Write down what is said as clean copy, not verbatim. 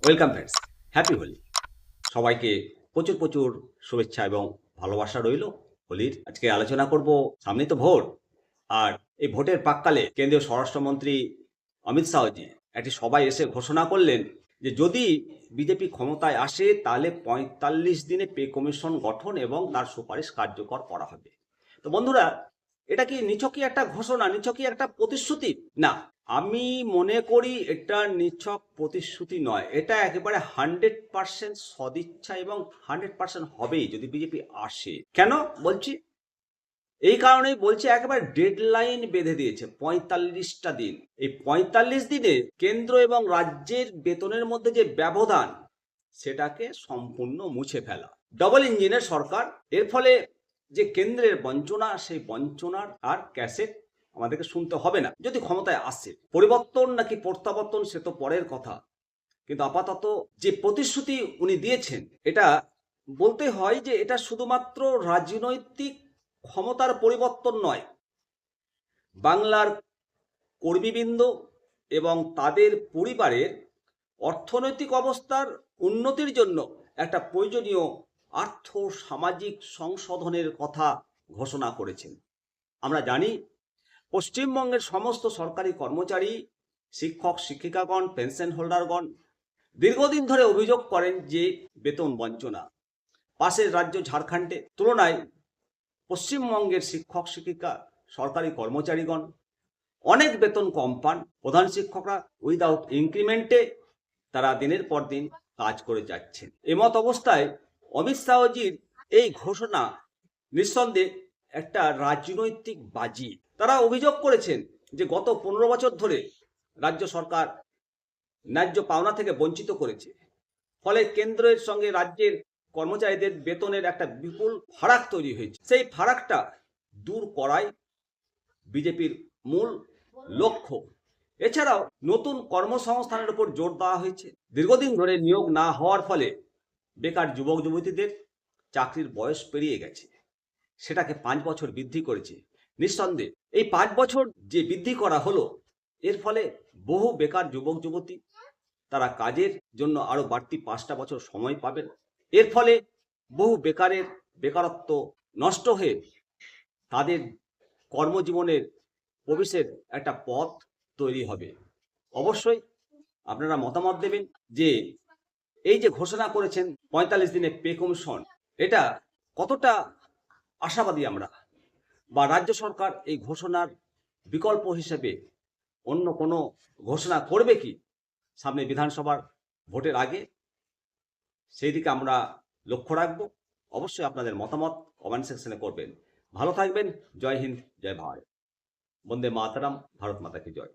Welcome friends, happy Holi. সবাইকে প্রচুর প্রচুর শুভেচ্ছা এবং ভালোবাসা রইল হোলির। আজকে আলোচনা করব, সামনে তো ভোট, আর এই ভোটের প্রাক্কালে কেন্দ্রীয় স্বরাষ্ট্রমন্ত্রী অমিত শাহজি একটি সভায় এসে ঘোষণা করলেন যে যদি বিজেপি ক্ষমতায় আসে তাহলে ৪৫ দিনে পে কমিশন গঠন এবং তার সুপারিশ কার্যকর করা হবে। তো বন্ধুরা, এটা কি নিছকই একটা ঘোষণা, নিছকই একটা প্রতিশ্রুতি? না, আমি মনে করি এটা নিছক প্রতিশ্রুতি নয়, এটা একেবারে 100% সদিচ্ছা এবং 100% হবেই যদি বিজেপি আসে। কেন বলছি? এই কারণেই বলছি, একেবারে ডেডলাইন বেঁধে দিয়েছে ৪৫টা দিন। এই ৪৫ দিনে কেন্দ্র এবং রাজ্যের বেতনের মধ্যে যে ব্যবধান, সেটাকে সম্পূর্ণ মুছে ফেলা। ডবল ইঞ্জিনের সরকার, এর ফলে যে কেন্দ্রের বঞ্চনা, সেই বঞ্চনার আর ক্যাসেট আমাদেরকে শুনতে হবে না যদি ক্ষমতায় আসে। পরিবর্তন নাকি প্রত্যাবর্তন সে তো পরের কথা, কিন্তু আপাতত যে প্রতিশ্রুতি উনি দিয়েছেন, এটা বলতে হয় যে এটা শুধুমাত্র রাজনৈতিক ক্ষমতার পরিবর্তন নয়, বাংলার কর্মীবৃন্দ এবং তাদের পরিবারের অর্থনৈতিক অবস্থার উন্নতির জন্য একটা প্রয়োজনীয় আর্থ সামাজিক সংশোধনের কথা ঘোষণা করেছেন। আমরা জানি পশ্চিমবঙ্গের সমস্ত সরকারি কর্মচারী, শিক্ষক শিক্ষিকাগণ, পেনশন হোল্ডারগণ দীর্ঘদিন ধরে অভিযোগ করেন যে বেতন বঞ্চনা। পাশের রাজ্য ঝাড়খণ্ডে তুলনায় পশ্চিমবঙ্গের শিক্ষক শিক্ষিকা, সরকারি কর্মচারীগণ অনেক বেতন কম পান। প্রধান শিক্ষকরা উইদাউট ইনক্রিমেন্টে তারা দিনের পর দিন কাজ করে যাচ্ছেন। এমত অবস্থায় অমিত শাহজির এই ঘোষণা নিঃসন্দেহে একটা রাজনৈতিক বাজি। তারা অভিযোগ করেছেন যে গত 15 বছর ধরে রাজ্য সরকার ন্যায্য পাওনা থেকে বঞ্চিত করেছে, ফলে কেন্দ্রের সঙ্গে রাজ্যের কর্মচারীদের বেতনের একটা বিপুল ফারাক তৈরি হয়েছে। সেই ফারাকটা দূর করাই বিজেপির মূল লক্ষ্য। এছাড়াও নতুন কর্মসংস্থানের উপর জোর দেওয়া হয়েছে। দীর্ঘদিন ধরে নিয়োগ না হওয়ার ফলে বেকার যুবক যুবতীদের চাকরির বয়স পেরিয়ে গেছে, সেটাকে 5 বছর বৃদ্ধি করেছে। নিঃসন্দেহে এই 5 বছর যে বৃদ্ধি করা হলো, এর ফলে বহু বেকার যুবক যুবতী তারা কাজের জন্য আরো বাড়তি 5টা বছর সময় পাবেন। এর ফলে বহু বেকারের বেকারত্ব নষ্ট হয়ে তাদের কর্মজীবনের প্রবেশের একটা পথ তৈরি হবে। অবশ্যই আপনারা মতামত দেবেন যে এই যে ঘোষণা করেছেন ৪৫ দিনে পে কমিশন, এটা কতটা আশাবাদী আমরা, বা রাজ্য সরকার এই ঘোষণার বিকল্প হিসেবে অন্য কোনো ঘোষণা করবে কি সামনে বিধানসভার ভোটের আগে, সেই দিকে আমরা লক্ষ্য রাখব। অবশ্যই আপনাদের মতামত কমেন্ট সেকশনে করবেন। ভালো থাকবেন। জয় হিন্দ, জয় ভারত, বন্দে মাতরম, ভারত মাতা কি জয়।